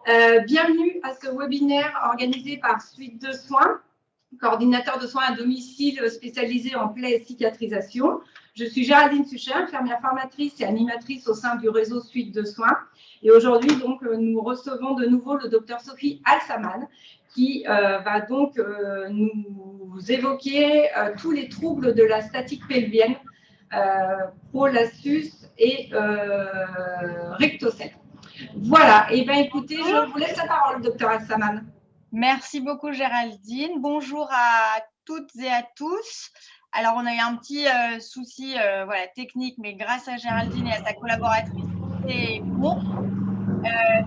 Bienvenue à ce webinaire organisé par Suite de Soins, coordinateur de soins à domicile spécialisé en plaies et cicatrisation. Je suis Géraldine Suchet, infirmière formatrice et animatrice au sein du réseau Suite de Soins. Et aujourd'hui, donc, nous recevons de nouveau le docteur Sophie Al-Saman qui va donc nous évoquer tous les troubles de la statique pelvienne, prolapsus et rectocèle. Voilà, et bien écoutez, je vous laisse la parole, docteur Al-Saman. Merci beaucoup Géraldine. Bonjour à toutes et à tous. Alors, on a eu un petit souci technique, mais grâce à Géraldine et à sa collaboratrice, c'est bon.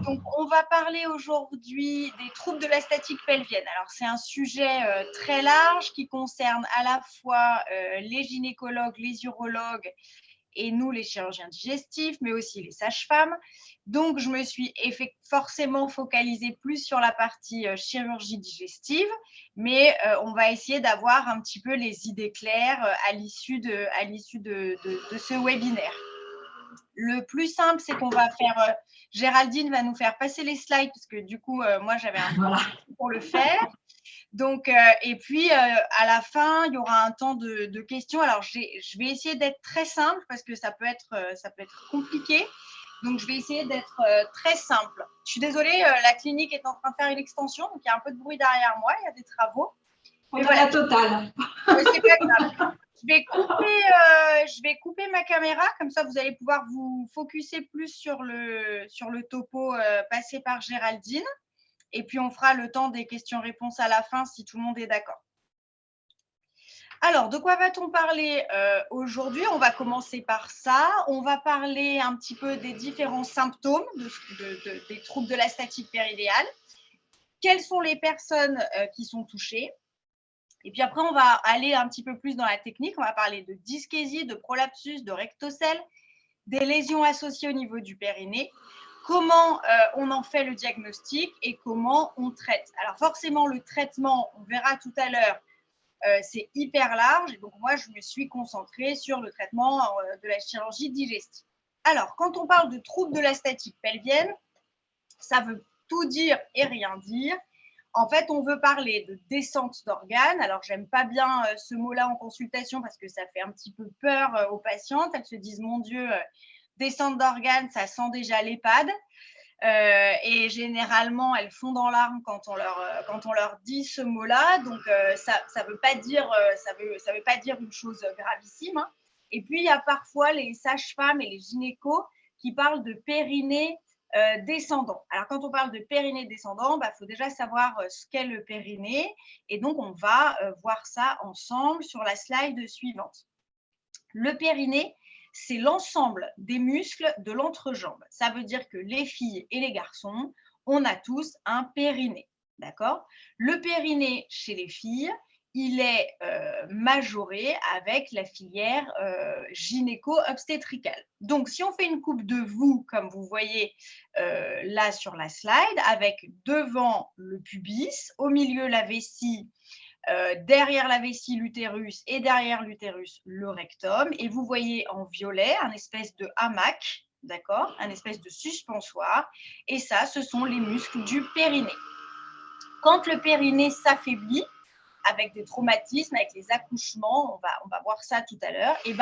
Donc, on va parler aujourd'hui des troubles de la statique pelvienne. Alors, c'est un sujet très large qui concerne à la fois les gynécologues, les urologues et nous, les chirurgiens digestifs, mais aussi les sages-femmes. Donc, je me suis forcément focalisée plus sur la partie chirurgie digestive, mais on va essayer d'avoir un petit peu les idées claires à l'issue de ce webinaire. Le plus simple, c'est qu'on va faire… Géraldine va nous faire passer les slides, parce que du coup, moi, j'avais un peu pour le faire. Donc, et puis, à la fin, il y aura un temps de questions. Alors, je vais essayer d'être très simple parce que ça peut être compliqué. Donc, je vais essayer d'être très simple. Je suis désolée, la clinique est en train de faire une extension, donc il y a un peu de bruit derrière moi, il y a des travaux. On a la totale. C'est pas grave. Je vais couper ma caméra, comme ça vous allez pouvoir vous focuser plus sur le topo passé par Géraldine. Et puis, on fera le temps des questions-réponses à la fin si tout le monde est d'accord. Alors, de quoi va-t-on parler aujourd'hui? On va commencer par ça. On va parler un petit peu des différents symptômes des troubles de la statique péridéale. Quelles sont les personnes qui sont touchées? Et puis après, on va aller un petit peu plus dans la technique. On va parler de dyschésie, de prolapsus, de rectocèle, des lésions associées au niveau du périnée, comment on en fait le diagnostic et comment on traite. Alors forcément, le traitement, on verra tout à l'heure, c'est hyper large. Et donc moi, je me suis concentrée sur le traitement de la chirurgie digestive. Alors, quand on parle de troubles de la statique pelvienne, ça veut tout dire et rien dire. En fait, on veut parler de descente d'organes. Alors, j'aime pas bien ce mot-là en consultation parce que ça fait un petit peu peur aux patientes. Elles se disent, mon Dieu, descente d'organes, ça sent déjà l'EHPAD. Et généralement, elles fondent en larmes quand on leur dit ce mot-là. Donc, ça veut pas dire une chose gravissime. Hein. Et puis, il y a parfois les sages-femmes et les gynécos qui parlent de périnée descendant. Alors, quand on parle de périnée descendant, faut déjà savoir ce qu'est le périnée. Et donc, on va voir ça ensemble sur la slide suivante. Le périnée, c'est l'ensemble des muscles de l'entrejambe. Ça veut dire que les filles et les garçons, on a tous un périnée. D'accord? Le périnée chez les filles, il est majoré avec la filière gynéco-obstétricale. Donc, si on fait une coupe de vous, comme vous voyez là sur la slide, avec devant le pubis, au milieu la vessie, derrière la vessie l'utérus et derrière l'utérus le rectum. Et vous voyez en violet un espèce de hamac, d'accord, un espèce de suspensoire. Et ça, ce sont les muscles du périnée. Quand le périnée s'affaiblit, avec des traumatismes, avec les accouchements, on va voir ça tout à l'heure, et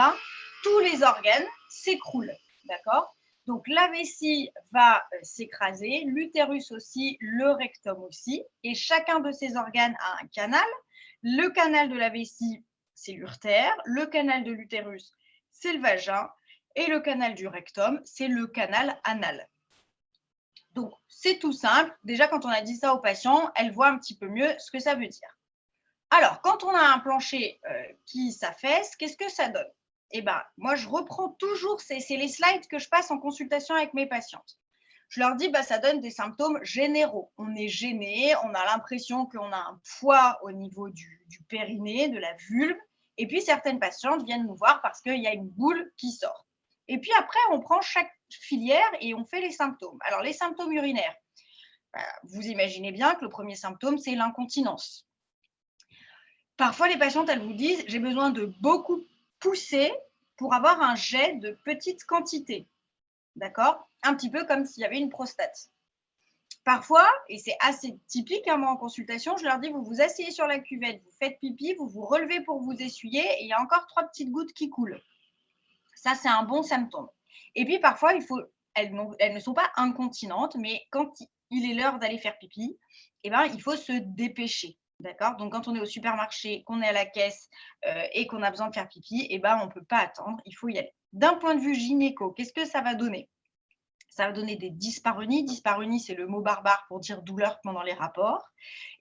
tous les organes s'écroulent, d'accord? Donc, la vessie va s'écraser, l'utérus aussi, le rectum aussi, et chacun de ces organes a un canal. Le canal de la vessie, c'est l'urtère, le canal de l'utérus, c'est le vagin, et le canal du rectum, c'est le canal anal. Donc, c'est tout simple. Déjà, quand on a dit ça aux patients, elles voient un petit peu mieux ce que ça veut dire. Alors, quand on a un plancher qui s'affaisse, qu'est-ce que ça donne? Eh bien, moi, je reprends toujours, c'est les slides que je passe en consultation avec mes patientes. Je leur dis, ça donne des symptômes généraux. On est gêné, on a l'impression qu'on a un poids au niveau du périnée, de la vulve. Et puis, certaines patientes viennent nous voir parce qu'il y a une boule qui sort. Et puis après, on prend chaque filière et on fait les symptômes. Alors, les symptômes urinaires, vous imaginez bien que le premier symptôme, c'est l'incontinence. Parfois, les patientes, elles vous disent « j'ai besoin de beaucoup pousser pour avoir un jet de petite quantité ». D'accord? Un petit peu comme s'il y avait une prostate. Parfois, et c'est assez typique, moi en consultation, je leur dis, vous vous asseyez sur la cuvette, vous faites pipi, vous vous relevez pour vous essuyer et il y a encore 3 petites gouttes qui coulent. Ça, c'est un bon symptôme. Et puis parfois, elles ne sont pas incontinentes, mais quand il est l'heure d'aller faire pipi, il faut se dépêcher. D'accord? Donc, quand on est au supermarché, qu'on est à la caisse et qu'on a besoin de faire pipi, on ne peut pas attendre, il faut y aller. D'un point de vue gynéco, qu'est-ce que ça va donner? Ça va donner des dyspareunies. Dyspareunie, c'est le mot barbare pour dire douleur pendant les rapports.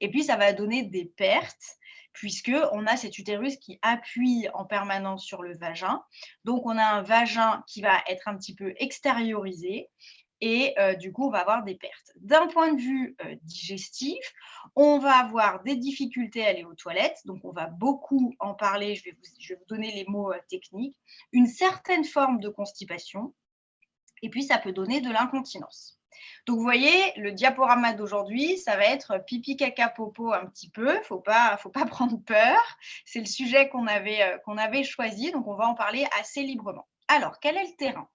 Et puis, ça va donner des pertes, puisqu'on a cet utérus qui appuie en permanence sur le vagin. Donc, on a un vagin qui va être un petit peu extériorisé. Et du coup, on va avoir des pertes. D'un point de vue digestif, on va avoir des difficultés à aller aux toilettes. Donc, on va beaucoup en parler. Je vais vous donner les mots techniques. Une certaine forme de constipation. Et puis, ça peut donner de l'incontinence. Donc, vous voyez, le diaporama d'aujourd'hui, ça va être pipi, caca, popo un petit peu. Faut pas prendre peur. C'est le sujet qu'on avait choisi. Donc, on va en parler assez librement. Alors, quel est le terrain?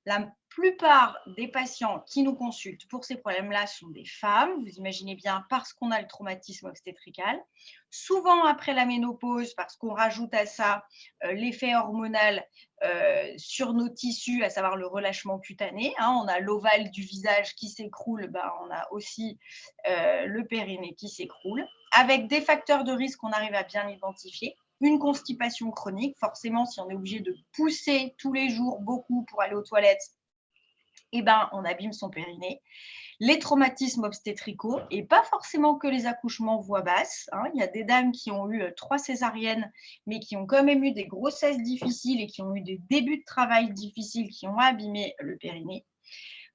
La plupart des patients qui nous consultent pour ces problèmes-là sont des femmes, vous imaginez bien, parce qu'on a le traumatisme obstétrical. Souvent après la ménopause, parce qu'on rajoute à ça l'effet hormonal sur nos tissus, à savoir le relâchement cutané. On a l'ovale du visage qui s'écroule, on a aussi le périnée qui s'écroule, avec des facteurs de risque qu'on arrive à bien identifier. Une constipation chronique, forcément, si on est obligé de pousser tous les jours beaucoup pour aller aux toilettes, on abîme son périnée. Les traumatismes obstétricaux, et pas forcément que les accouchements voix basse. Il y a des dames qui ont eu 3 césariennes, mais qui ont quand même eu des grossesses difficiles et qui ont eu des débuts de travail difficiles qui ont abîmé le périnée.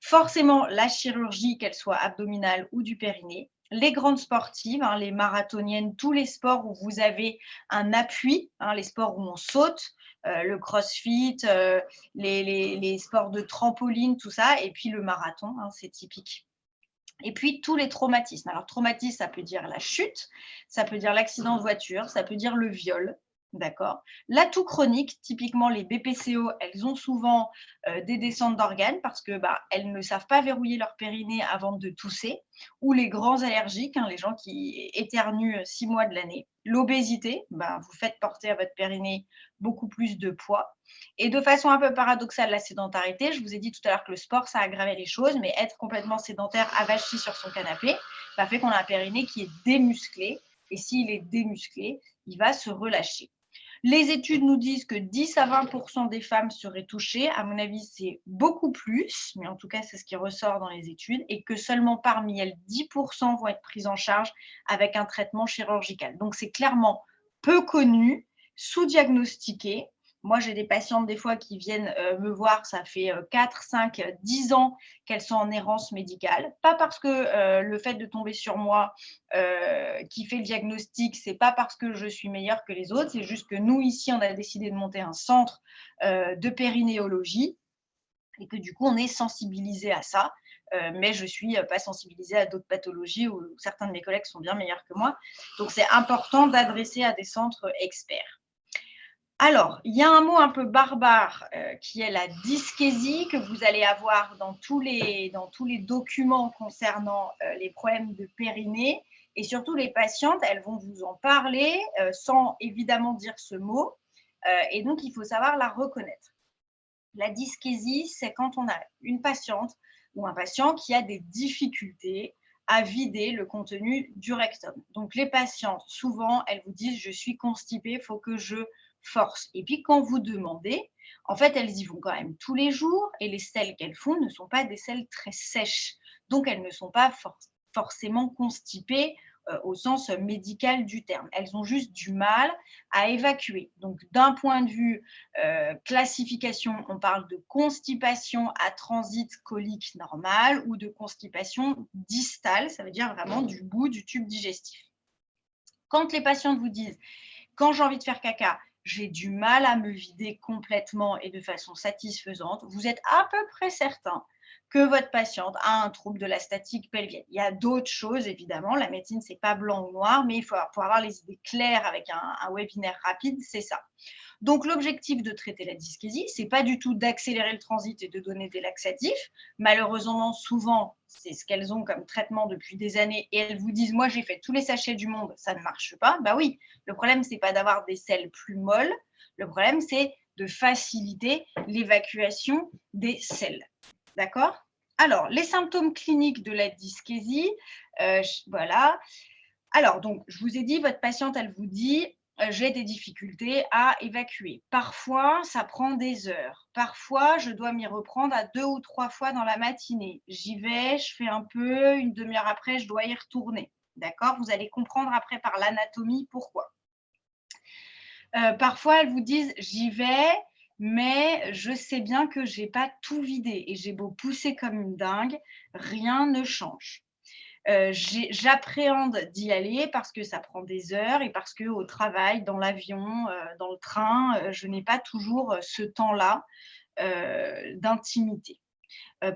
Forcément, la chirurgie, qu'elle soit abdominale ou du périnée. Les grandes sportives, les marathoniennes, tous les sports où vous avez un appui, les sports où on saute, le crossfit, les sports de trampoline, tout ça, et puis le marathon, c'est typique. Et puis tous les traumatismes. Alors traumatisme, ça peut dire la chute, ça peut dire l'accident de voiture, ça peut dire le viol. D'accord. L'atout chronique, typiquement les BPCO, elles ont souvent des descentes d'organes parce que elles ne savent pas verrouiller leur périnée avant de tousser, ou les grands allergiques, les gens qui éternuent 6 mois de l'année. L'obésité, vous faites porter à votre périnée beaucoup plus de poids. Et de façon un peu paradoxale, la sédentarité, je vous ai dit tout à l'heure que le sport, ça aggravait les choses, mais être complètement sédentaire, avachi sur son canapé, fait qu'on a un périnée qui est démusclé. Et s'il est démusclé, il va se relâcher. Les études nous disent que 10 à 20% des femmes seraient touchées. À mon avis, c'est beaucoup plus, mais en tout cas, c'est ce qui ressort dans les études, et que seulement parmi elles, 10% vont être prises en charge avec un traitement chirurgical. Donc, c'est clairement peu connu, sous-diagnostiqué. Moi, j'ai des patientes des fois qui viennent me voir, ça fait 4, 5, 10 ans qu'elles sont en errance médicale. Pas parce que le fait de tomber sur moi qui fait le diagnostic, c'est pas parce que je suis meilleure que les autres, c'est juste que nous, ici, on a décidé de monter un centre de périnéologie et que du coup, on est sensibilisé à ça. Mais je ne suis pas sensibilisée à d'autres pathologies où certains de mes collègues sont bien meilleurs que moi. Donc, c'est important d'adresser à des centres experts. Alors, il y a un mot un peu barbare qui est la dyschésie que vous allez avoir dans tous les documents concernant les problèmes de périnée. Et surtout, les patientes, elles vont vous en parler sans évidemment dire ce mot. Et donc, il faut savoir la reconnaître. La dyschésie, c'est quand on a une patiente ou un patient qui a des difficultés à vider le contenu du rectum. Donc, les patientes, souvent, elles vous disent « je suis constipée, il faut que je force ». Et puis, quand vous demandez, en fait, elles y vont quand même tous les jours et les selles qu'elles font ne sont pas des selles très sèches. Donc, elles ne sont pas forcément constipées au sens médical du terme. Elles ont juste du mal à évacuer. Donc, d'un point de vue classification, on parle de constipation à transit colique normal ou de constipation distale, ça veut dire vraiment du bout du tube digestif. Quand les patientes vous disent « quand j'ai envie de faire caca, j'ai du mal à me vider complètement et de façon satisfaisante », vous êtes à peu près certain que votre patiente a un trouble de la statique pelvienne. Il y a d'autres choses, évidemment. La médecine, ce n'est pas blanc ou noir, mais il faut avoir les idées claires avec un webinaire rapide, c'est ça. Donc, l'objectif de traiter la dyschésie, ce n'est pas du tout d'accélérer le transit et de donner des laxatifs. Malheureusement, souvent, c'est ce qu'elles ont comme traitement depuis des années et elles vous disent « moi, j'ai fait tous les sachets du monde, ça ne marche pas ». Bah oui, le problème, ce n'est pas d'avoir des selles plus molles, le problème, c'est de faciliter l'évacuation des selles. D'accord ? Alors, les symptômes cliniques de la dyschésie, voilà. Alors, donc, je vous ai dit, votre patiente, elle vous dit j'ai des difficultés à évacuer. Parfois, ça prend des heures. Parfois, je dois m'y reprendre à 2 ou 3 fois dans la matinée. J'y vais, je fais un peu, une demi-heure après, je dois y retourner. D'accord ? Vous allez comprendre après par l'anatomie pourquoi. Parfois, elles vous disent j'y vais, mais je sais bien que je n'ai pas tout vidé et j'ai beau pousser comme une dingue, rien ne change. J'appréhende d'y aller parce que ça prend des heures et parce qu'au travail, dans l'avion, dans le train, je n'ai pas toujours ce temps-là d'intimité.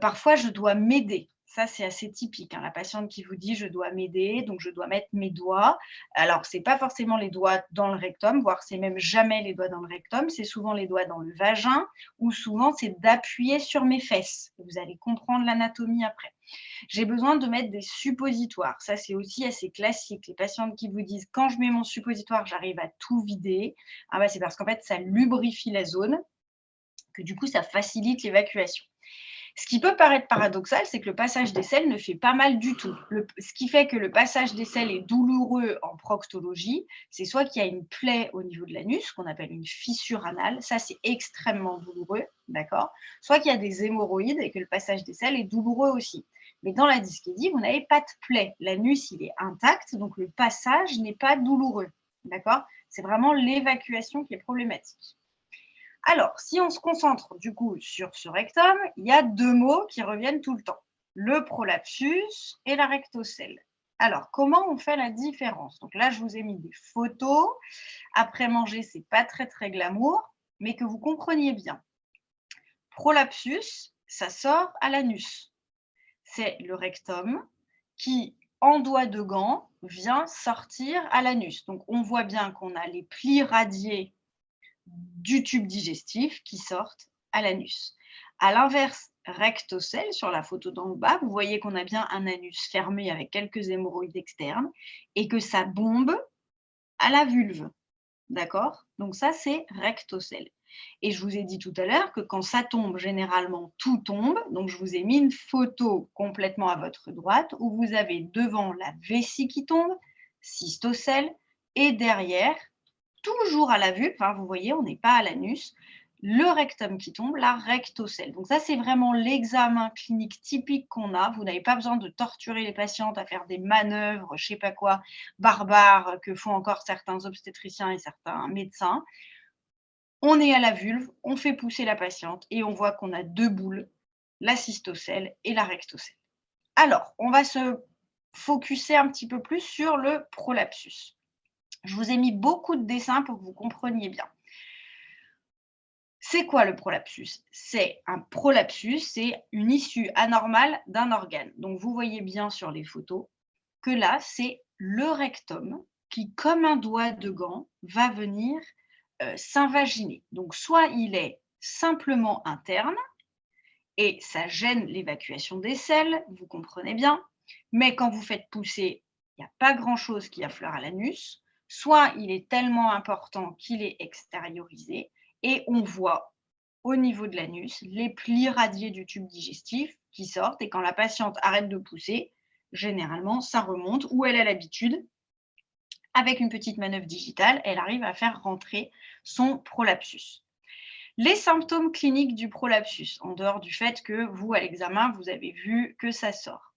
Parfois, je dois m'aider. Ça, c'est assez typique, hein. La patiente qui vous dit « je dois m'aider, donc je dois mettre mes doigts ». Alors, ce n'est pas forcément les doigts dans le rectum, voire c'est même jamais les doigts dans le rectum, c'est souvent les doigts dans le vagin ou souvent c'est d'appuyer sur mes fesses. Vous allez comprendre l'anatomie après. J'ai besoin de mettre des suppositoires. Ça, c'est aussi assez classique. Les patientes qui vous disent « quand je mets mon suppositoire, j'arrive à tout vider », ah bah, c'est parce qu'en fait, ça lubrifie la zone, que du coup, ça facilite l'évacuation. Ce qui peut paraître paradoxal, c'est que le passage des selles ne fait pas mal du tout. Ce qui fait que le passage des selles est douloureux en proctologie, c'est soit qu'il y a une plaie au niveau de l'anus, qu'on appelle une fissure anale, ça c'est extrêmement douloureux, d'accord ? Soit qu'il y a des hémorroïdes et que le passage des selles est douloureux aussi. Mais dans la dyschésie, vous n'avez pas de plaie. L'anus, il est intact, donc le passage n'est pas douloureux, d'accord ? C'est vraiment l'évacuation qui est problématique. Alors, si on se concentre du coup sur ce rectum, il y a 2 mots qui reviennent tout le temps, le prolapsus et la rectocèle. Alors, comment on fait la différence ? Donc là, je vous ai mis des photos. Après manger, ce n'est pas très, très glamour, mais que vous compreniez bien. Prolapsus, ça sort à l'anus. C'est le rectum qui, en doigt de gant, vient sortir à l'anus. Donc, on voit bien qu'on a les plis radiés du tube digestif qui sortent à l'anus. À l'inverse, rectocèle, sur la photo d'en bas, vous voyez qu'on a bien un anus fermé avec quelques hémorroïdes externes et que ça bombe à la vulve. D'accord ? Donc ça, c'est rectocèle. Et je vous ai dit tout à l'heure que quand ça tombe, généralement, tout tombe. Donc, je vous ai mis une photo complètement à votre droite où vous avez devant la vessie qui tombe, cystocèle, et derrière, toujours à la vulve, hein, vous voyez, on n'est pas à l'anus, le rectum qui tombe, la rectocèle. Donc ça, c'est vraiment l'examen clinique typique qu'on a. Vous n'avez pas besoin de torturer les patientes à faire des manœuvres, je ne sais pas quoi, barbares, que font encore certains obstétriciens et certains médecins. On est à la vulve, on fait pousser la patiente et on voit qu'on a 2 boules, la cystocèle et la rectocèle. Alors, on va se focuser un petit peu plus sur le prolapsus. Je vous ai mis beaucoup de dessins pour que vous compreniez bien. C'est quoi le prolapsus ? C'est un prolapsus, c'est une issue anormale d'un organe. Donc, vous voyez bien sur les photos que là, c'est le rectum qui, comme un doigt de gant, va venir s'invaginer. Donc, soit il est simplement interne et ça gêne l'évacuation des selles, vous comprenez bien, mais quand vous faites pousser, il n'y a pas grand-chose qui affleure à l'anus, soit il est tellement important qu'il est extériorisé et on voit au niveau de l'anus les plis radiés du tube digestif qui sortent et quand la patiente arrête de pousser, généralement ça remonte ou elle a l'habitude. Avec une petite manœuvre digitale, elle arrive à faire rentrer son prolapsus. Les symptômes cliniques du prolapsus, en dehors du fait que vous, à l'examen, vous avez vu que ça sort.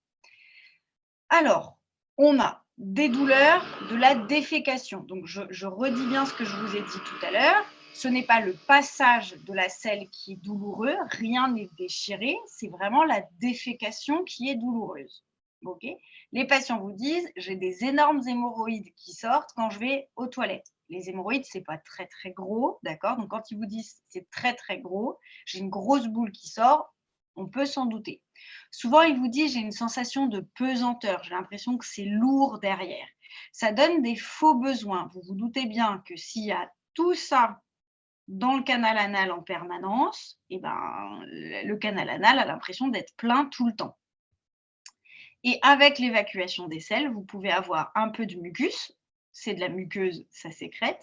Alors, on a des douleurs, de la défécation. Donc, je redis bien ce que je vous ai dit tout à l'heure. Ce n'est pas le passage de la selle qui est douloureux, rien n'est déchiré, c'est vraiment la défécation qui est douloureuse. Okay. Les patients vous disent, j'ai des énormes hémorroïdes qui sortent quand je vais aux toilettes. Les hémorroïdes, ce n'est pas très, très gros, d'accord ? Donc, quand ils vous disent c'est très, très gros, j'ai une grosse boule qui sort, on peut s'en douter. Souvent, ils vous disent, j'ai une sensation de pesanteur, j'ai l'impression que c'est lourd derrière. Ça donne des faux besoins. Vous vous doutez bien que s'il y a tout ça dans le canal anal en permanence, et ben, le canal anal a l'impression d'être plein tout le temps. Et avec l'évacuation des selles, vous pouvez avoir un peu de mucus, c'est de la muqueuse, ça sécrète,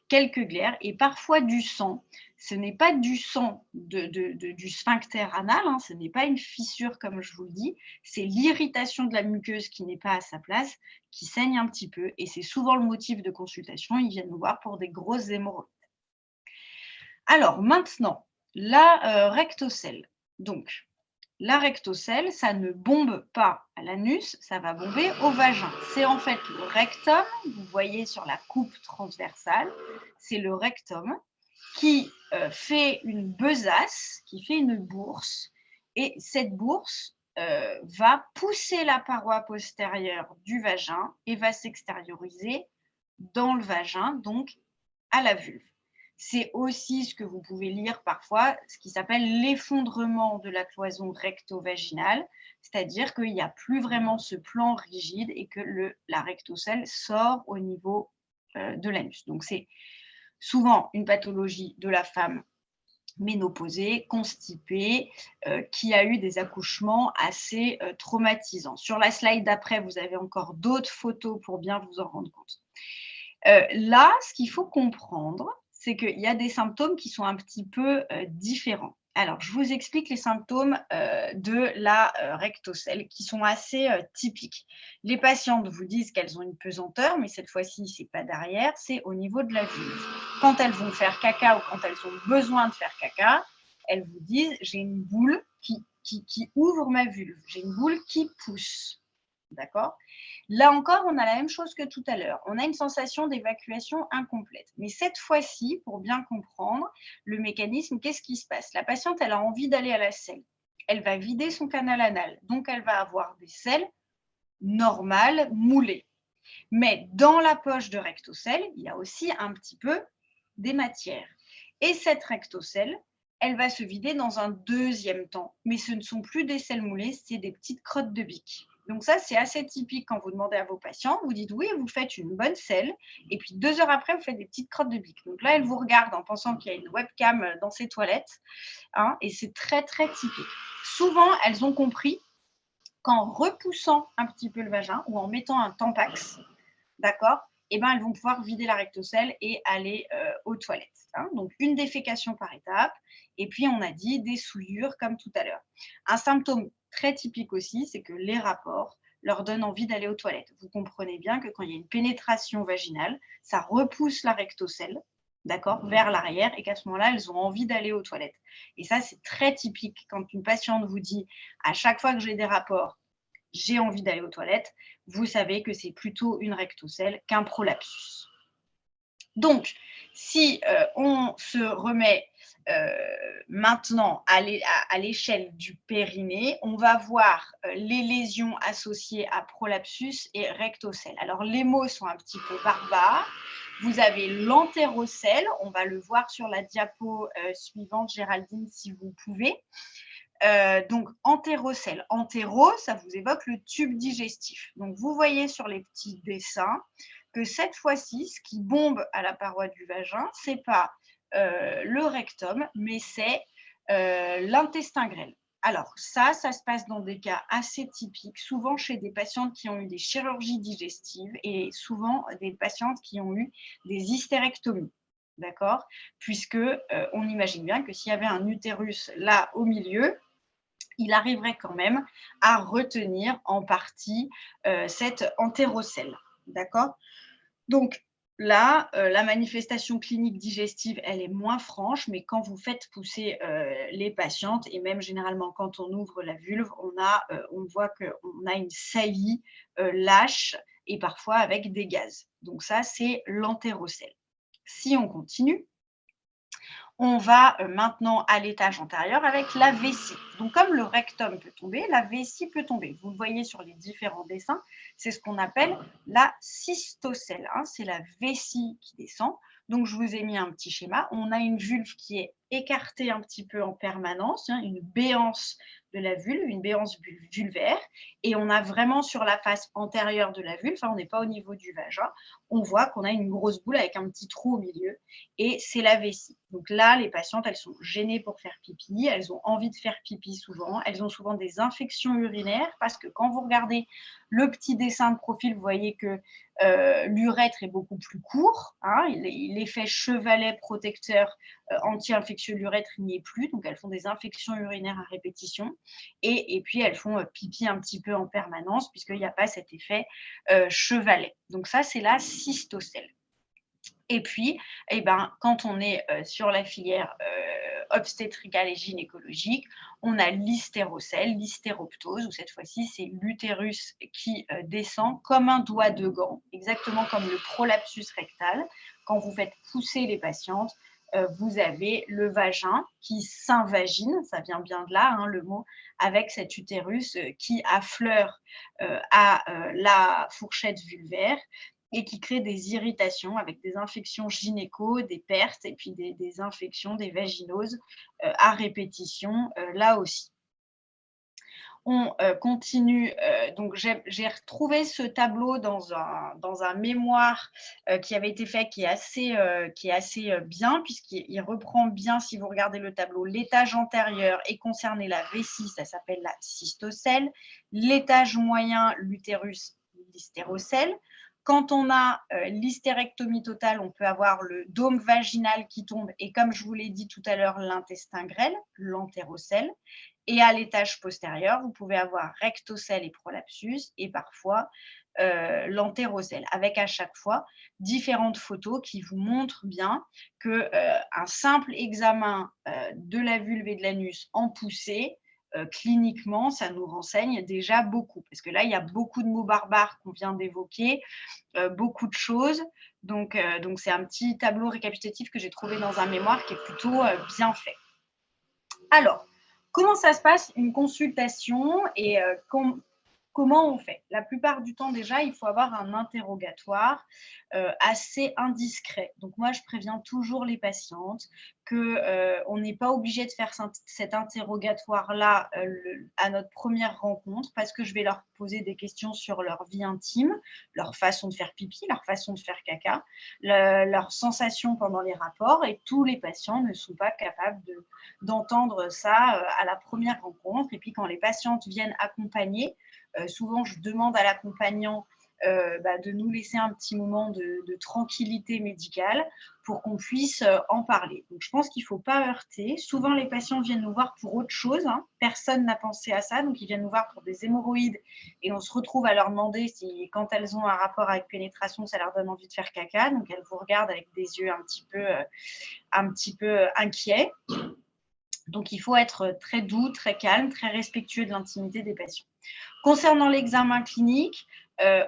quelques glaires et parfois du sang. Ce n'est pas du sang du sphincter anal, hein, ce n'est pas une fissure comme je vous le dis, c'est l'irritation de la muqueuse qui n'est pas à sa place, qui saigne un petit peu et c'est souvent le motif de consultation. Ils viennent nous voir pour des grosses hémorroïdes. Alors maintenant, la rectocèle. Donc, la rectocèle, ça ne bombe pas à l'anus, ça va bomber au vagin. C'est en fait le rectum, vous voyez sur la coupe transversale, c'est le rectum qui fait une besace, qui fait une bourse. Et cette bourse va pousser la paroi postérieure du vagin et va s'extérioriser dans le vagin, donc à la vulve. C'est aussi ce que vous pouvez lire parfois, ce qui s'appelle l'effondrement de la cloison recto-vaginale, c'est-à-dire qu'il n'y a plus vraiment ce plan rigide et que la rectocèle sort au niveau de l'anus. Donc c'est souvent une pathologie de la femme ménopausée, constipée, qui a eu des accouchements assez traumatisants. Sur la slide d'après, vous avez encore d'autres photos pour bien vous en rendre compte. Là, ce qu'il faut comprendre, c'est qu'il y a des symptômes qui sont un petit peu différents. Alors, je vous explique les symptômes de la rectocèle qui sont assez typiques. Les patientes vous disent qu'elles ont une pesanteur, mais cette fois-ci, ce n'est pas derrière, c'est au niveau de la vulve. Quand elles vont faire caca ou quand elles ont besoin de faire caca, elles vous disent « j'ai une boule qui ouvre ma vulve, j'ai une boule qui pousse ». D'accord ? Là encore, on a la même chose que tout à l'heure. On a une sensation d'évacuation incomplète. Mais cette fois-ci, pour bien comprendre le mécanisme, qu'est-ce qui se passe? La patiente, elle a envie d'aller à la selle. Elle va vider son canal anal. Donc, elle va avoir des selles normales, moulées. Mais dans la poche de rectocèle, il y a aussi un petit peu des matières. Et cette rectocèle, elle va se vider dans un deuxième temps. Mais ce ne sont plus des selles moulées, c'est des petites crottes de bique. Donc ça, c'est assez typique quand vous demandez à vos patients. Vous dites oui, vous faites une bonne selle. Et puis 2 heures après, vous faites des petites crottes de bique. Donc là, elle vous regarde en pensant qu'il y a une webcam dans ses toilettes. Hein, et c'est très, très typique. Souvent, elles ont compris qu'en repoussant un petit peu le vagin ou en mettant un tampax, d'accord, eh ben, elles vont pouvoir vider la rectocèle et aller aux toilettes. Hein. Donc, une défécation par étape. Et puis, on a dit des souillures comme tout à l'heure. Un symptôme très typique aussi, c'est que les rapports leur donnent envie d'aller aux toilettes. Vous comprenez bien que quand il y a une pénétration vaginale, ça repousse la rectocèle, d'accord, vers l'arrière et qu'à ce moment-là, elles ont envie d'aller aux toilettes. Et ça, c'est très typique quand une patiente vous dit à chaque fois que j'ai des rapports, j'ai envie d'aller aux toilettes, vous savez que c'est plutôt une rectocèle qu'un prolapsus. Donc, si on se remet maintenant à l'échelle du périnée, on va voir les lésions associées à prolapsus et rectocèle. Alors, les mots sont un petit peu barbares. Vous avez l'entérocèle, on va le voir sur la diapo suivante, Géraldine, si vous pouvez. Donc, entérocèle. Entéro, ça vous évoque le tube digestif. Donc, vous voyez sur les petits dessins que cette fois-ci, ce qui bombe à la paroi du vagin, ce n'est pas le rectum, mais c'est l'intestin grêle. Alors, ça se passe dans des cas assez typiques, souvent chez des patientes qui ont eu des chirurgies digestives et souvent des patientes qui ont eu des hystérectomies. D'accord ? Puisque on imagine bien que s'il y avait un utérus là au milieu, il arriverait quand même à retenir en partie cette entérocèle. D'accord ? Donc là, la manifestation clinique digestive, elle est moins franche, mais quand vous faites pousser les patientes, et même généralement quand on ouvre la vulve, on voit qu'on a une saillie lâche et parfois avec des gaz. Donc ça, c'est l'entérocèle. Si on continue, on va maintenant à l'étage antérieur avec la vessie. Donc, comme le rectum peut tomber, la vessie peut tomber. Vous le voyez sur les différents dessins, c'est ce qu'on appelle la cystocèle. Hein, c'est la vessie qui descend. Donc, je vous ai mis un petit schéma. On a une vulve qui est écartée un petit peu en permanence, hein, une béance de la vulve, une béance vulvaire. Et on a vraiment sur la face antérieure de la vulve, on n'est pas au niveau du vagin, on voit qu'on a une grosse boule avec un petit trou au milieu et c'est la vessie. Donc là, les patientes, elles sont gênées pour faire pipi, elles ont envie de faire pipi souvent, elles ont souvent des infections urinaires parce que quand vous regardez le petit dessin de profil, vous voyez que l'urètre est beaucoup plus court, hein, l'effet chevalet protecteur anti-infectieux de l'urètre n'y est plus, donc elles font des infections urinaires à répétition et puis elles font pipi un petit peu en permanence puisqu'il n'y a pas cet effet chevalet. Donc ça, c'est la cystocèle. Et puis, quand on est sur la filière obstétricale et gynécologique, on a l'hystérocèle, l'hystéroptose, où cette fois-ci, c'est l'utérus qui descend comme un doigt de gant, exactement comme le prolapsus rectal. Quand vous faites pousser les patientes, vous avez le vagin qui s'invagine, ça vient bien de là, hein, le mot, avec cet utérus qui affleure à la fourchette vulvaire et qui crée des irritations avec des infections gynéco, des pertes et puis des infections, des vaginoses à répétition là aussi. On continue, donc j'ai retrouvé ce tableau dans un mémoire qui avait été fait, qui est assez bien, puisqu'il reprend bien, si vous regardez le tableau, l'étage antérieur est concerné la vessie, ça s'appelle la cystocèle, l'étage moyen, l'utérus, l'hystérocèle. Quand on a l'hystérectomie totale, on peut avoir le dôme vaginal qui tombe et, comme je vous l'ai dit tout à l'heure, l'intestin grêle, l'entérocèle. Et à l'étage postérieur, vous pouvez avoir rectocèle et prolapsus et parfois l'entérocèle, avec à chaque fois différentes photos qui vous montrent bien qu'un simple examen de la vulve et de l'anus en poussée, cliniquement, ça nous renseigne déjà beaucoup. Parce que là, il y a beaucoup de mots barbares qu'on vient d'évoquer, beaucoup de choses. Donc c'est un petit tableau récapitulatif que j'ai trouvé dans un mémoire qui est plutôt bien fait. Alors, comment ça se passe une consultation et comment on fait? La plupart du temps, déjà, il faut avoir un interrogatoire assez indiscret. Donc, moi, je préviens toujours les patientes qu'on n'est pas obligé de faire cet interrogatoire-là à notre première rencontre parce que je vais leur poser des questions sur leur vie intime, leur façon de faire pipi, leur façon de faire caca, leurs sensations pendant les rapports, et tous les patients ne sont pas capables d'entendre ça à la première rencontre. Et puis, quand les patientes viennent accompagner, souvent, je demande à l'accompagnant de nous laisser un petit moment de tranquillité médicale pour qu'on puisse en parler. Donc, je pense qu'il ne faut pas heurter. Souvent, les patients viennent nous voir pour autre chose, hein. Personne n'a pensé à ça. Donc, ils viennent nous voir pour des hémorroïdes et on se retrouve à leur demander si, quand elles ont un rapport avec pénétration, ça leur donne envie de faire caca. Donc, elles vous regardent avec des yeux un petit peu inquiets. Donc, il faut être très doux, très calme, très respectueux de l'intimité des patients. Concernant l'examen clinique,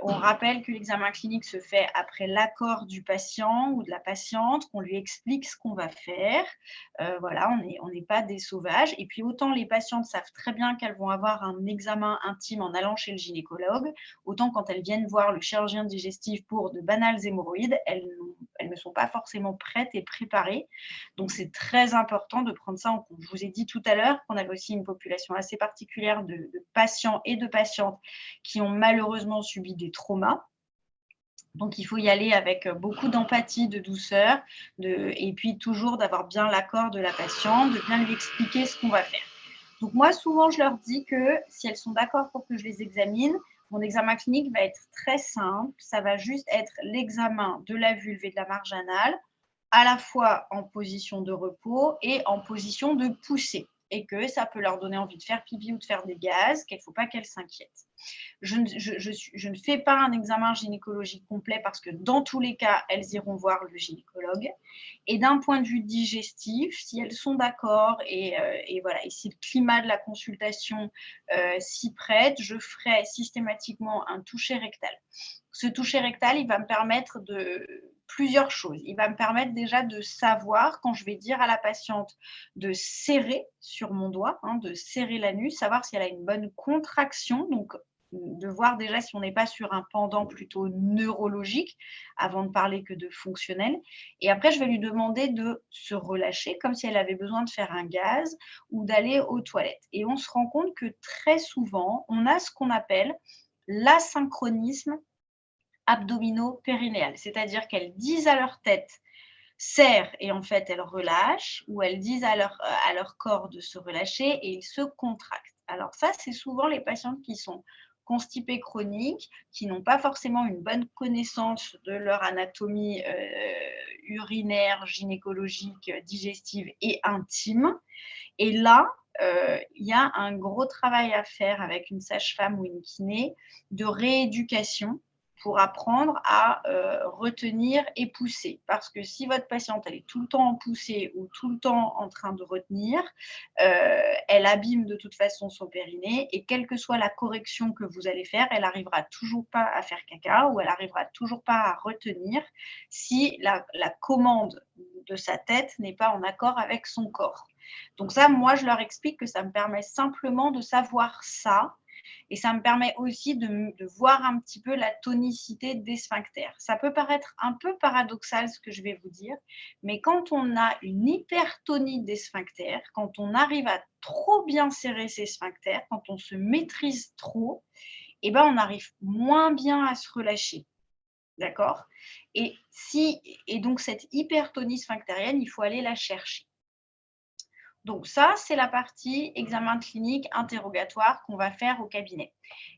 on rappelle que l'examen clinique se fait après l'accord du patient ou de la patiente, qu'on lui explique ce qu'on va faire. Voilà, on n'est pas des sauvages. Et puis, autant les patientes savent très bien qu'elles vont avoir un examen intime en allant chez le gynécologue, autant quand elles viennent voir le chirurgien digestif pour de banales hémorroïdes, elles ne sont pas forcément prêtes et préparées. Donc, c'est très important de prendre ça en compte. Je vous ai dit tout à l'heure qu'on avait aussi une population assez particulière de patients et de patientes qui ont malheureusement subi des traumas. Donc, il faut y aller avec beaucoup d'empathie, de douceur, et puis toujours d'avoir bien l'accord de la patiente, de bien lui expliquer ce qu'on va faire. Donc, moi, souvent, je leur dis que si elles sont d'accord pour que je les examine, mon examen clinique va être très simple. Ça va juste être l'examen de la vulve et de la marge anale, à la fois en position de repos et en position de poussée, et que ça peut leur donner envie de faire pipi ou de faire des gaz, qu'il ne faut pas qu'elles s'inquiètent. Je ne fais pas un examen gynécologique complet parce que dans tous les cas, elles iront voir le gynécologue. Et d'un point de vue digestif, si elles sont d'accord et voilà, et si le climat de la consultation s'y prête, je ferai systématiquement un toucher rectal. Ce toucher rectal, il va me permettre de plusieurs choses. Il va me permettre déjà de savoir, quand je vais dire à la patiente de serrer sur mon doigt, de serrer l'anus, savoir si elle a une bonne contraction, donc de voir déjà si on n'est pas sur un pendant plutôt neurologique avant de parler que de fonctionnel. Et après, je vais lui demander de se relâcher comme si elle avait besoin de faire un gaz ou d'aller aux toilettes. Et on se rend compte que très souvent, on a ce qu'on appelle l'asynchronisme abdominaux-périnéal, c'est-à-dire qu'elles disent à leur tête serre et en fait elles relâchent, ou elles disent à leur corps de se relâcher et ils se contractent. Alors ça, c'est souvent les patientes qui sont constipées chroniques, qui n'ont pas forcément une bonne connaissance de leur anatomie urinaire, gynécologique, digestive et intime. Et là, il y a un gros travail à faire avec une sage-femme ou une kiné de rééducation pour apprendre à retenir et pousser. Parce que si votre patiente elle est tout le temps en poussée ou tout le temps en train de retenir, elle abîme de toute façon son périnée et quelle que soit la correction que vous allez faire, elle n'arrivera toujours pas à faire caca ou elle n'arrivera toujours pas à retenir si la commande de sa tête n'est pas en accord avec son corps. Donc ça, moi, je leur explique que ça me permet simplement de savoir ça et ça me permet aussi de voir un petit peu la tonicité des sphincters. Ça peut paraître un peu paradoxal ce que je vais vous dire, mais quand on a une hypertonie des sphincters, quand on arrive à trop bien serrer ses sphincters, quand on se maîtrise trop, eh ben, on arrive moins bien à se relâcher. D'accord ? Et donc cette hypertonie sphinctérienne, il faut aller la chercher. Donc ça, c'est la partie examen clinique interrogatoire qu'on va faire au cabinet.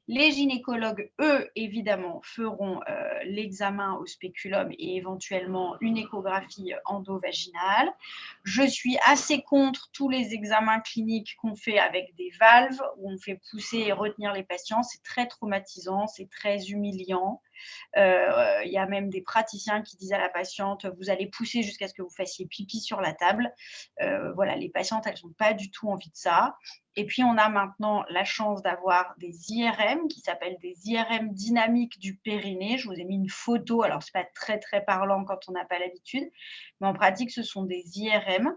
Les gynécologues, eux, évidemment, feront l'examen au spéculum et éventuellement une échographie endovaginale. Je suis assez contre tous les examens cliniques qu'on fait avec des valves, où on fait pousser et retenir les patients. C'est très traumatisant, c'est très humiliant. Il y a même des praticiens qui disent à la patiente « vous allez pousser jusqu'à ce que vous fassiez pipi sur la table ». Voilà, les patientes, elles n'ont pas du tout envie de ça. Et puis, on a maintenant la chance d'avoir des IRM qui s'appellent des IRM dynamiques du périnée. Je vous ai mis une photo. Alors, ce n'est pas très, très parlant quand on n'a pas l'habitude. Mais en pratique, ce sont des IRM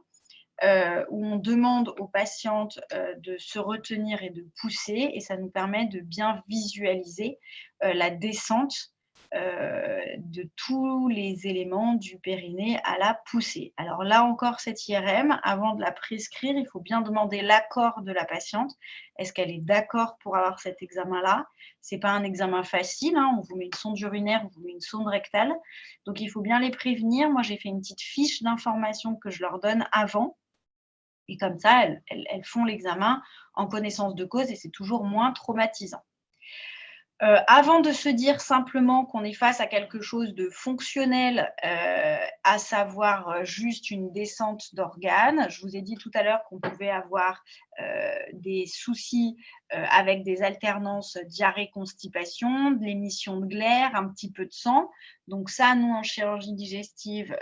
où on demande aux patientes de se retenir et de pousser. Et ça nous permet de bien visualiser la descente de tous les éléments du périnée à la poussée. Alors là encore, cette IRM, avant de la prescrire, il faut bien demander l'accord de la patiente. Est-ce qu'elle est d'accord pour avoir cet examen-là? Ce n'est pas un examen facile, on vous met une sonde urinaire, on vous met une sonde rectale. Donc, il faut bien les prévenir. Moi, j'ai fait une petite fiche d'information que je leur donne avant. Et comme ça, elles font l'examen en connaissance de cause et c'est toujours moins traumatisant. Avant de se dire simplement qu'on est face à quelque chose de fonctionnel, à savoir juste une descente d'organes, je vous ai dit tout à l'heure qu'on pouvait avoir des soucis avec des alternances diarrhée-constipation, de l'émission de glaire, un petit peu de sang. Donc ça, nous, en chirurgie digestive,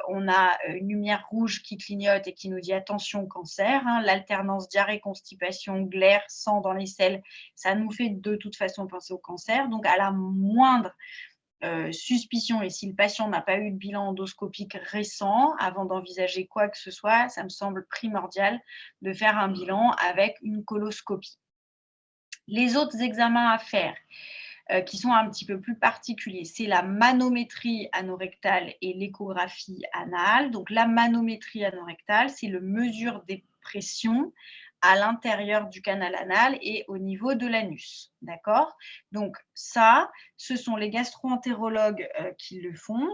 on a une lumière rouge qui clignote et qui nous dit attention cancer. L'alternance diarrhée-constipation, glaire, sang dans les selles, ça nous fait de toute façon penser au cancer. Donc à la moindre suspicion, et si le patient n'a pas eu de bilan endoscopique récent, avant d'envisager quoi que ce soit, ça me semble primordial de faire un bilan avec une coloscopie. Les autres examens à faire, qui sont un petit peu plus particuliers, c'est la manométrie anorectale et l'échographie anale. Donc la manométrie anorectale, c'est le mesure des pressions à l'intérieur du canal anal et au niveau de l'anus, d'accord? Donc ça, ce sont les gastro-entérologues qui le font,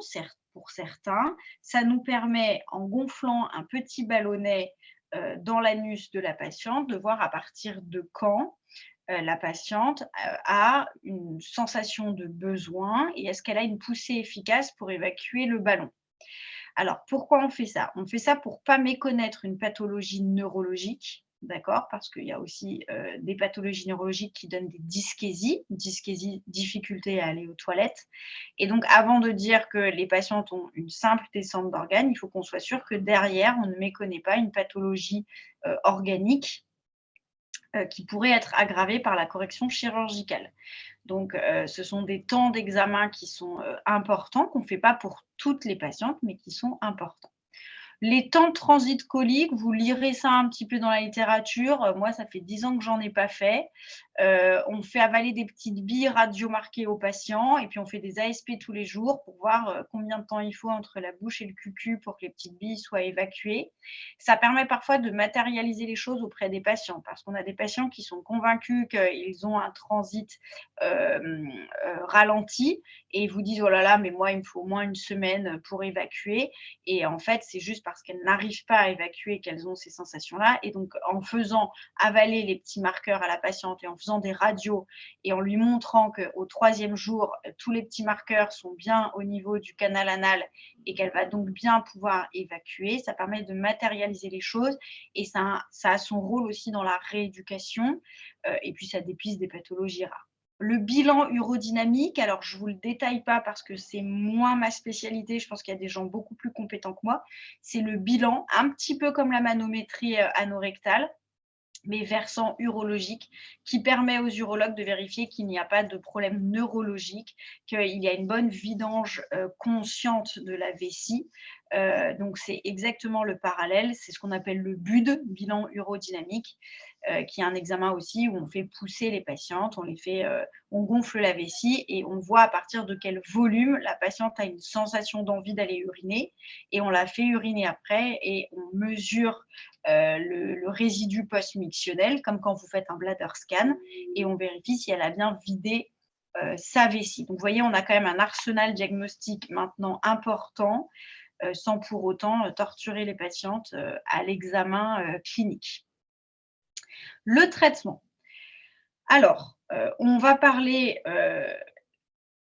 pour certains. Ça nous permet, en gonflant un petit ballonnet dans l'anus de la patiente, de voir à partir de quand la patiente a une sensation de besoin et est-ce qu'elle a une poussée efficace pour évacuer le ballon. Alors, pourquoi on fait ça? On fait ça pour ne pas méconnaître une pathologie neurologique d'accord? Parce qu'il y a aussi des pathologies neurologiques qui donnent des dyskésies, difficulté à aller aux toilettes. Et donc, avant de dire que les patientes ont une simple descente d'organes, il faut qu'on soit sûr que derrière, on ne méconnaît pas une pathologie organique qui pourrait être aggravée par la correction chirurgicale. Donc, ce sont des temps d'examen qui sont importants, qu'on ne fait pas pour toutes les patientes, mais qui sont importants. Les temps de transit colique, vous lirez ça un petit peu dans la littérature. Moi, ça fait 10 ans que j'en ai pas fait. On fait avaler des petites billes radiomarquées aux patients et puis on fait des ASP tous les jours pour voir combien de temps il faut entre la bouche et le cucu pour que les petites billes soient évacuées. Ça permet parfois de matérialiser les choses auprès des patients parce qu'on a des patients qui sont convaincus qu'ils ont un transit ralenti et ils vous disent: «Oh là là, mais moi, il me faut au moins une semaine pour évacuer». Et en fait, c'est juste parce qu'elles n'arrivent pas à évacuer qu'elles ont ces sensations-là. Et donc, en faisant avaler les petits marqueurs à la patiente et en faisant des radios et en lui montrant qu'au 3e jour, tous les petits marqueurs sont bien au niveau du canal anal et qu'elle va donc bien pouvoir évacuer, ça permet de matérialiser les choses et ça a son rôle aussi dans la rééducation et puis ça dépiste des pathologies rares. Le bilan urodynamique, alors je ne vous le détaille pas parce que c'est moins ma spécialité, je pense qu'il y a des gens beaucoup plus compétents que moi. C'est le bilan, un petit peu comme la manométrie anorectale, mais versant urologique, qui permet aux urologues de vérifier qu'il n'y a pas de problème neurologique, qu'il y a une bonne vidange consciente de la vessie. Donc, c'est exactement le parallèle. C'est ce qu'on appelle le BUD, bilan urodynamique, qui est un examen aussi où on fait pousser les patientes, on gonfle la vessie et on voit à partir de quel volume la patiente a une sensation d'envie d'aller uriner et on la fait uriner après et on mesure le résidu post-mictionnel, comme quand vous faites un bladder scan, et on vérifie si elle a bien vidé sa vessie. Donc, vous voyez, on a quand même un arsenal diagnostique maintenant important, sans pour autant torturer les patientes à l'examen clinique. Le traitement. Alors, on va parler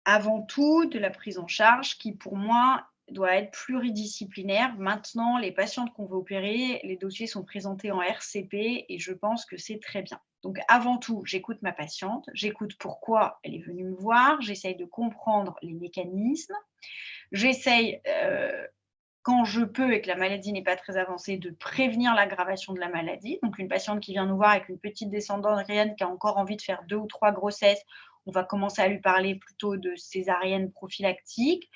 avant tout de la prise en charge qui, pour moi, doit être pluridisciplinaire. Maintenant, les patientes qu'on veut opérer, les dossiers sont présentés en RCP et je pense que c'est très bien. Donc, avant tout, j'écoute ma patiente, j'écoute pourquoi elle est venue me voir, j'essaye de comprendre les mécanismes, j'essaye, quand je peux et que la maladie n'est pas très avancée, de prévenir l'aggravation de la maladie. Donc, une patiente qui vient nous voir avec une petite descente d'organes qui a encore envie de faire 2 ou 3 grossesses, on va commencer à lui parler plutôt de césarienne prophylactique.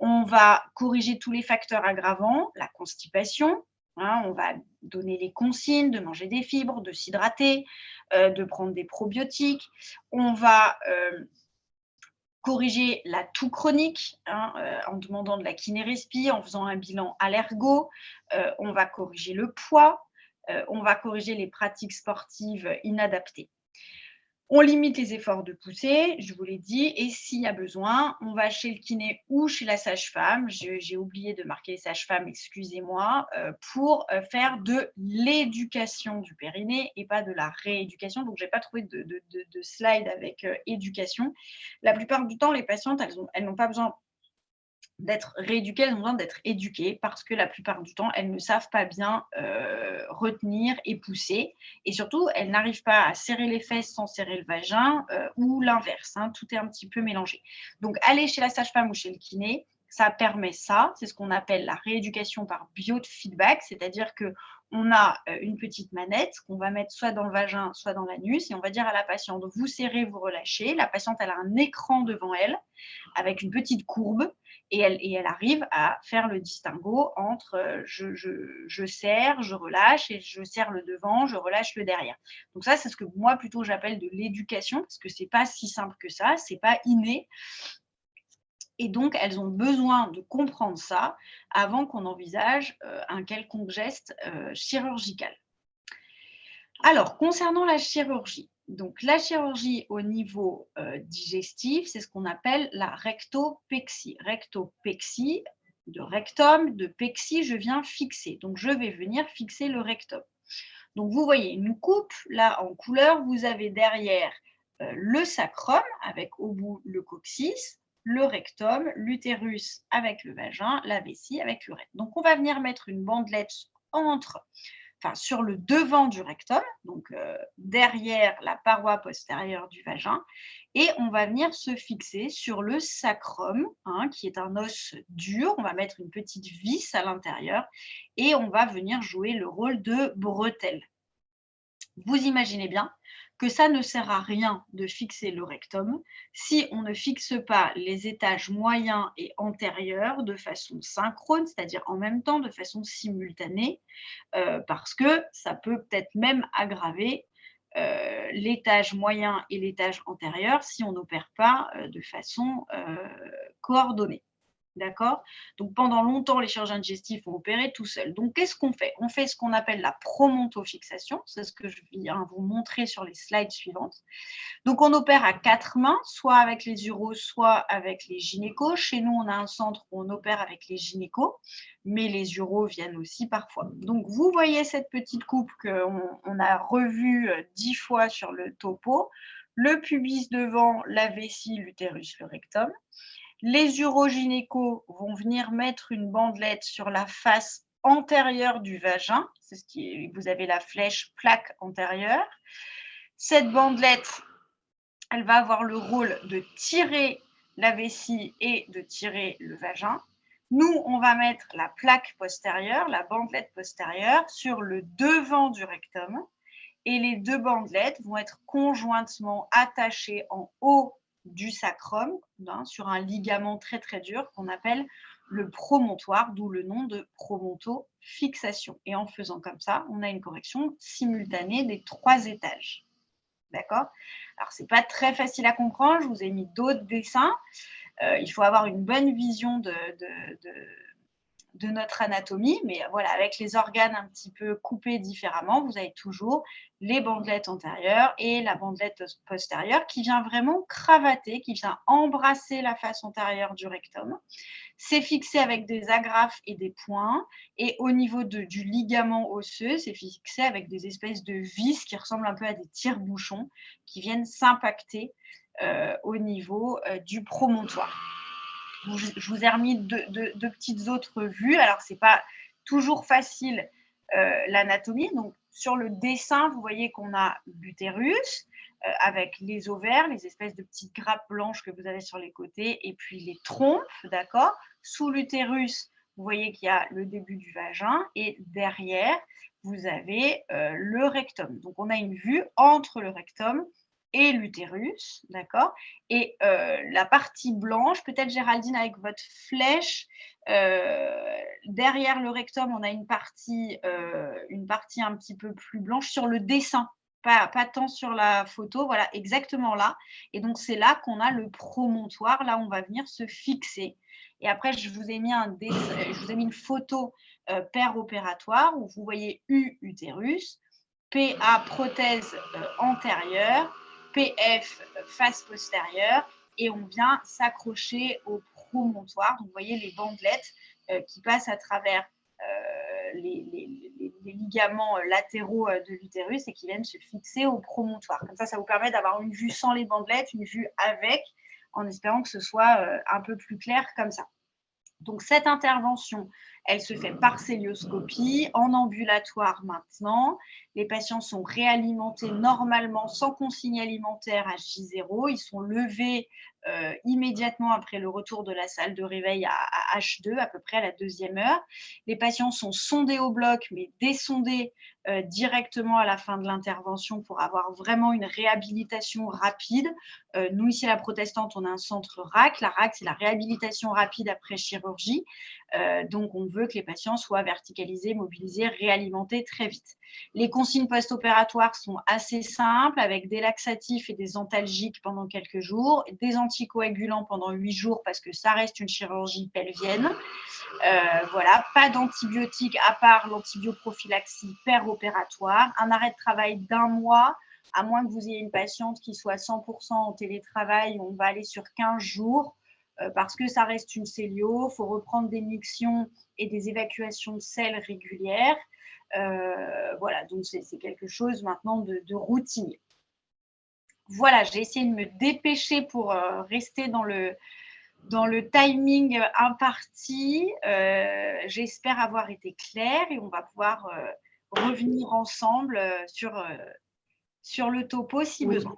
On va corriger tous les facteurs aggravants, la constipation. Hein, on va donner les consignes de manger des fibres, de s'hydrater, de prendre des probiotiques. On va corriger la toux chronique en demandant de la kiné-respi, en faisant un bilan allergo. On va corriger le poids. On va corriger les pratiques sportives inadaptées. On limite les efforts de poussée, je vous l'ai dit, et s'il y a besoin, on va chez le kiné ou chez la sage-femme. J'ai oublié de marquer sage-femme, excusez-moi, pour faire de l'éducation du périnée et pas de la rééducation. Donc, je n'ai pas trouvé de slide avec éducation. La plupart du temps, les patientes, elles n'ont pas besoin d'être rééduquées, elles ont besoin d'être éduquées parce que la plupart du temps, elles ne savent pas bien retenir et pousser. Et surtout, elles n'arrivent pas à serrer les fesses sans serrer le vagin ou l'inverse. Tout est un petit peu mélangé. Donc, aller chez la sage-femme ou chez le kiné, ça permet ça. C'est ce qu'on appelle la rééducation par biofeedback, c'est-à-dire qu'on a une petite manette qu'on va mettre soit dans le vagin, soit dans l'anus et on va dire à la patiente, vous serrez, vous relâchez. La patiente, elle a un écran devant elle avec une petite courbe et elle arrive à faire le distinguo entre je serre, je relâche et je serre le devant, je relâche le derrière. Donc ça, c'est ce que moi plutôt j'appelle de l'éducation parce que c'est pas si simple que ça, c'est pas inné. Et donc, elles ont besoin de comprendre ça avant qu'on envisage un quelconque geste chirurgical. Alors, concernant la chirurgie, donc la chirurgie au niveau digestif, c'est ce qu'on appelle la rectopexie. Rectopexie, de rectum, de pexie, je viens fixer. Donc, je vais venir fixer le rectum. Donc, vous voyez une coupe, là, en couleur, vous avez derrière le sacrum, avec au bout le coccyx, le rectum, l'utérus avec le vagin, la vessie avec l'urètre. Donc, on va venir mettre une bandelette entre enfin sur le devant du rectum, donc derrière la paroi postérieure du vagin, et on va venir se fixer sur le sacrum, qui est un os dur. On va mettre une petite vis à l'intérieur et on va venir jouer le rôle de bretelle. Vous imaginez bien que ça ne sert à rien de fixer le rectum si on ne fixe pas les étages moyens et antérieurs de façon synchrone, c'est-à-dire en même temps, de façon simultanée, parce que ça peut peut-être même aggraver l'étage moyen et l'étage antérieur si on n'opère pas de façon coordonnée. D'accord? Donc, pendant longtemps, les chirurgiens digestifs ont opéré tout seuls. Donc, qu'est-ce qu'on fait? On fait ce qu'on appelle la promontofixation. C'est ce que je viens vous montrer sur les slides suivantes. Donc, on opère à 4 mains, soit avec les uros, soit avec les gynécos. Chez nous, on a un centre où on opère avec les gynécos, mais les uros viennent aussi parfois. Donc, vous voyez cette petite coupe qu'on a revue 10 fois sur le topo. Le pubis devant, la vessie, l'utérus, le rectum. Les urogynécos vont venir mettre une bandelette sur la face antérieure du vagin. C'est ce qui vous avez la flèche plaque antérieure. Cette bandelette, elle va avoir le rôle de tirer la vessie et de tirer le vagin. Nous, on va mettre la plaque postérieure, la bandelette postérieure, sur le devant du rectum. Et les deux bandelettes vont être conjointement attachées en haut du sacrum, sur un ligament très très dur qu'on appelle le promontoire, d'où le nom de promontofixation. Et en faisant comme ça, on a une correction simultanée des 3 étages. D'accord? Alors, ce n'est pas très facile à comprendre, je vous ai mis d'autres dessins. Il faut avoir une bonne vision de notre anatomie, mais voilà, avec les organes un petit peu coupés différemment, vous avez toujours les bandelettes antérieures et la bandelette postérieure qui vient vraiment cravater, qui vient embrasser la face antérieure du rectum. C'est fixé avec des agrafes et des points, et au niveau du ligament osseux, c'est fixé avec des espèces de vis qui ressemblent un peu à des tire-bouchons qui viennent s'impacter au niveau du promontoire. Je vous ai remis deux petites autres vues. Alors, ce n'est pas toujours facile l'anatomie. Donc, sur le dessin, vous voyez qu'on a l'utérus avec les ovaires, les espèces de petites grappes blanches que vous avez sur les côtés, et puis les trompes, d'accord? Sous l'utérus, vous voyez qu'il y a le début du vagin, et derrière, vous avez le rectum. Donc, on a une vue entre le rectum et l'utérus, d'accord? Et la partie blanche, peut-être Géraldine avec votre flèche, derrière le rectum, on a une partie un petit peu plus blanche sur le dessin, pas tant sur la photo, voilà, exactement là. Et donc, c'est là qu'on a le promontoire, là, on va venir se fixer. Et après, je vous ai mis une photo péropératoire où vous voyez U, utérus, PA, prothèse antérieure, PF, face postérieure, et on vient s'accrocher au promontoire. Donc, vous voyez les bandelettes qui passent à travers les ligaments latéraux de l'utérus et qui viennent se fixer au promontoire. Comme ça vous permet d'avoir une vue sans les bandelettes, une vue avec, en espérant que ce soit un peu plus clair comme ça. Donc, cette intervention, elle se fait par célioscopie, en ambulatoire maintenant. Les patients sont réalimentés normalement sans consigne alimentaire à J0. Ils sont levés immédiatement après le retour de la salle de réveil à H2, à peu près à la 2e heure. Les patients sont sondés au bloc, mais désondés directement à la fin de l'intervention pour avoir vraiment une réhabilitation rapide. Nous, ici à la Protestante, on a un centre RAC. La RAC, c'est la réhabilitation rapide après chirurgie. Donc, on veut que les patients soient verticalisés, mobilisés, réalimentés très vite. Les consignes post-opératoires sont assez simples, avec des laxatifs et des antalgiques pendant quelques jours, des anticoagulants pendant 8 jours parce que ça reste une chirurgie pelvienne. Voilà, pas d'antibiotiques à part l'antibioprophylaxie péropératoire, un arrêt de travail d'1 mois, à moins que vous ayez une patiente qui soit 100% en télétravail, on va aller sur 15 jours parce que ça reste une célio, il faut reprendre des mictions et des évacuations de sel régulières. Voilà, donc c'est quelque chose maintenant de routinier. Voilà, j'ai essayé de me dépêcher pour rester dans le timing imparti. J'espère avoir été claire et on va pouvoir revenir ensemble sur le topo si besoin.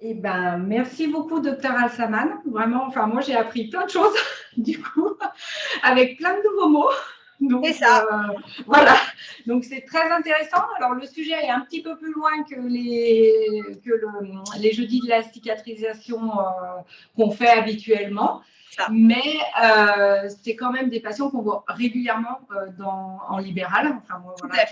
Eh ben, merci beaucoup, docteur Al-Saman. Vraiment, enfin, moi, j'ai appris plein de choses, du coup, avec plein de nouveaux mots. Donc, c'est ça. Voilà. Donc, c'est très intéressant. Alors, le sujet est un petit peu plus loin que les jeudis de la cicatrisation qu'on fait habituellement. Mais c'est quand même des patients qu'on voit régulièrement en libéral. Enfin, moi, voilà,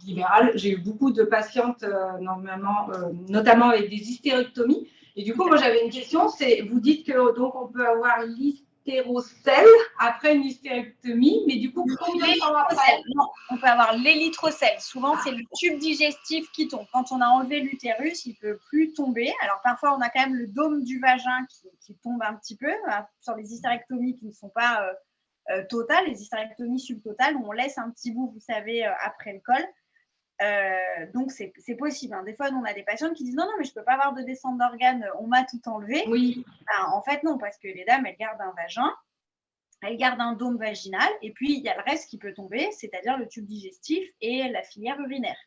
libéral. J'ai eu beaucoup de patientes, notamment avec des hystérectomies. Et du coup, moi, j'avais une question. Vous dites que donc on peut avoir l'hystérocèle après une hystérectomie, mais du coup, combien de temps après? Non, on peut avoir l'érythrocèle. Souvent, c'est le tube digestif qui tombe. Quand on a enlevé l'utérus, il ne peut plus tomber. Alors, parfois, on a quand même le dôme du vagin qui tombe un petit peu. Sur les hystérectomies qui ne sont pas totales, les hystérectomies subtotales, on laisse un petit bout, vous savez, après le col. Donc, c'est possible. Hein. Des fois, on a des patientes qui disent non, mais je ne peux pas avoir de descente d'organes, on m'a tout enlevé. Oui. En fait, non, parce que les dames, elles gardent un vagin. Elle garde un dôme vaginal et puis il y a le reste qui peut tomber, c'est-à-dire le tube digestif et la filière urinaire.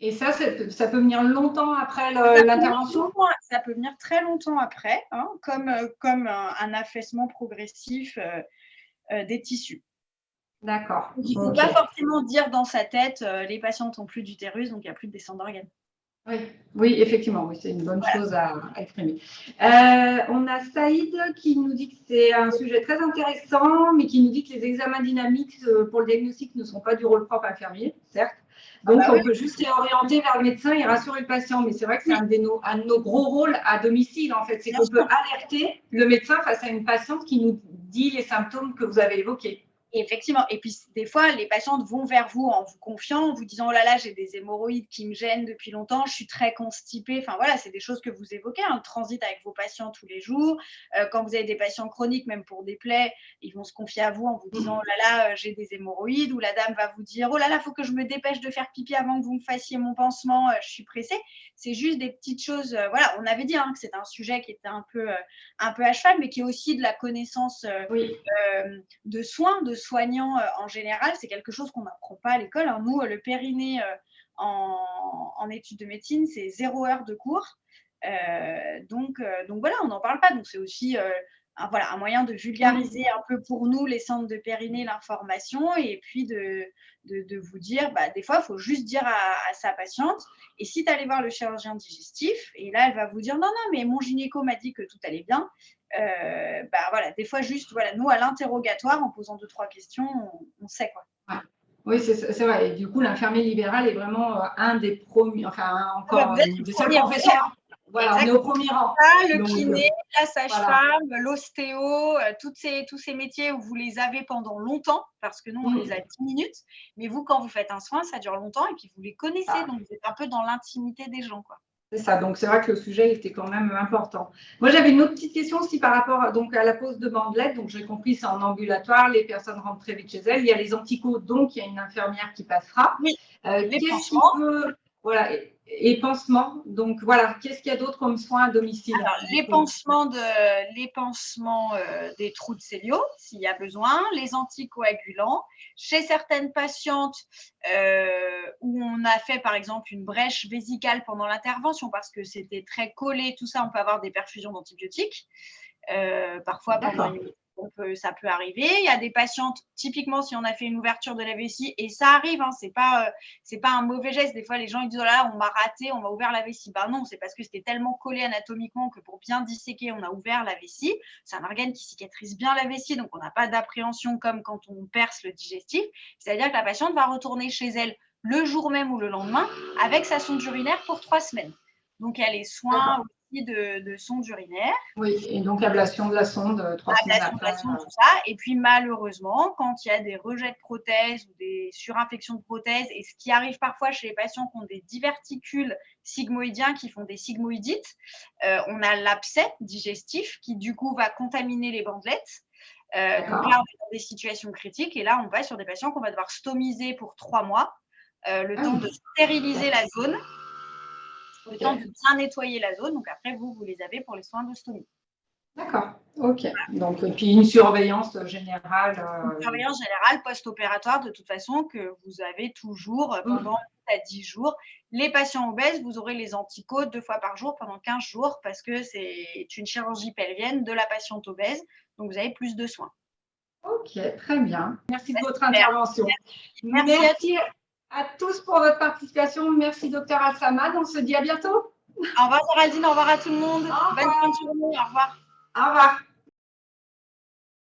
Et ça peut venir longtemps après l'intervention? Ça peut venir très longtemps après, hein, comme un affaissement progressif des tissus. D'accord. Il ne faut pas forcément dire dans sa tête les patientes n'ont plus d'utérus, donc il n'y a plus de descente d'organes. Oui, effectivement, oui, c'est une bonne chose à exprimer. On a Saïd qui nous dit que c'est un sujet très intéressant, mais qui nous dit que les examens dynamiques pour le diagnostic ne sont pas du rôle propre infirmier, certes. Donc, on peut juste les orienter vers le médecin et rassurer le patient. Mais c'est vrai que c'est un de nos gros rôles à domicile, en fait. C'est qu'on peut alerter le médecin face à une patiente qui nous dit les symptômes que vous avez évoqués. Effectivement. Et puis, des fois, les patientes vont vers vous en vous confiant, en vous disant « Oh là là, j'ai des hémorroïdes qui me gênent depuis longtemps, je suis très constipée. » Enfin, voilà, c'est des choses que vous évoquez, le transit avec vos patients tous les jours. Quand vous avez des patients chroniques, même pour des plaies, ils vont se confier à vous en vous disant « Oh là là, j'ai des hémorroïdes. » Ou la dame va vous dire « Oh là là, il faut que je me dépêche de faire pipi avant que vous me fassiez mon pansement, je suis pressée. » C'est juste des petites choses. Voilà, on avait dit que c'était un sujet qui était un peu à cheval, mais qui est aussi de la connaissance de soins, de soignants en général. C'est quelque chose qu'on n'apprend pas à l'école. Hein. Nous, le périnée en études de médecine, c'est 0 heure de cours. Donc voilà, on n'en parle pas. Donc c'est aussi un moyen de vulgariser un peu pour nous les centres de périnée l'information et puis de vous dire, des fois, il faut juste dire à sa patiente. Et si tu allais voir le chirurgien digestif, et là, elle va vous dire non, mais mon gynéco m'a dit que tout allait bien. Voilà, des fois, juste, voilà, nous, à l'interrogatoire, en posant 2-3 questions, on sait quoi. Ouais. Oui, c'est vrai. Et du coup, l'infirmier libéral est vraiment un des premiers, enfin, encore des seuls professeurs. Voilà, exactement. On est au premier rang. Le kiné, la sage-femme, l'ostéo, tous ces métiers où vous les avez pendant longtemps, parce que nous, on les a 10 minutes. Mais vous, quand vous faites un soin, ça dure longtemps et puis vous les connaissez. Donc, vous êtes un peu dans l'intimité des gens, quoi. C'est ça, donc c'est vrai que le sujet était quand même important. Moi, j'avais une autre petite question aussi par rapport donc, à la pose de bandelettes. Donc, j'ai compris, c'est en ambulatoire, les personnes rentrent très vite chez elles. Il y a les anticos, donc il y a une infirmière qui passera. Oui, qu'est-ce qui peut… Voilà, et pansements. Donc, voilà, qu'est-ce qu'il y a d'autre comme soins à domicile? Alors, les pansements des trous de célio, s'il y a besoin, les anticoagulants. Chez certaines patientes où on a fait, par exemple, une brèche vésicale pendant l'intervention parce que c'était très collé, tout ça, on peut avoir des perfusions d'antibiotiques. Parfois, ça peut arriver. Il y a des patientes, typiquement, si on a fait une ouverture de la vessie, et ça arrive, hein, c'est pas un mauvais geste. Des fois, les gens ils disent oh là, on m'a raté, on m'a ouvert la vessie. Non, c'est parce que c'était tellement collé anatomiquement que pour bien disséquer, on a ouvert la vessie. C'est un organe qui cicatrise bien la vessie, donc on n'a pas d'appréhension comme quand on perce le digestif. C'est-à-dire que la patiente va retourner chez elle le jour même ou le lendemain avec sa sonde urinaire pour 3 semaines. Donc, il y a les soins de sonde urinaire. Oui, et donc ablation de la sonde 3 semaines après. Tout ça. Et puis malheureusement, quand il y a des rejets de prothèses ou des surinfections de prothèses, et ce qui arrive parfois chez les patients qui ont des diverticules sigmoïdiens, qui font des sigmoïdites, on a l'abcès digestif qui du coup va contaminer les bandelettes. Donc là, on est dans des situations critiques et là, on passe sur des patients qu'on va devoir stomiser pour 3 mois, le temps de stériliser la zone. Le temps de bien nettoyer la zone. Donc, après, vous les avez pour les soins d'ostomie. D'accord. OK. Donc, et puis une surveillance générale. Une surveillance générale post-opératoire, de toute façon, que vous avez toujours pendant à 10 jours. Les patients obèses, vous aurez les anti-côtes 2 fois par jour pendant 15 jours parce que c'est une chirurgie pelvienne de la patiente obèse. Donc, vous avez plus de soins. Ok, très bien. Merci de votre Super. intervention. Merci à tous pour votre participation. Merci, docteur Al-Samad. On se dit à bientôt. Au revoir, Géraldine. Au revoir à tout le monde. Bonne fin de journée. Au revoir. Au revoir.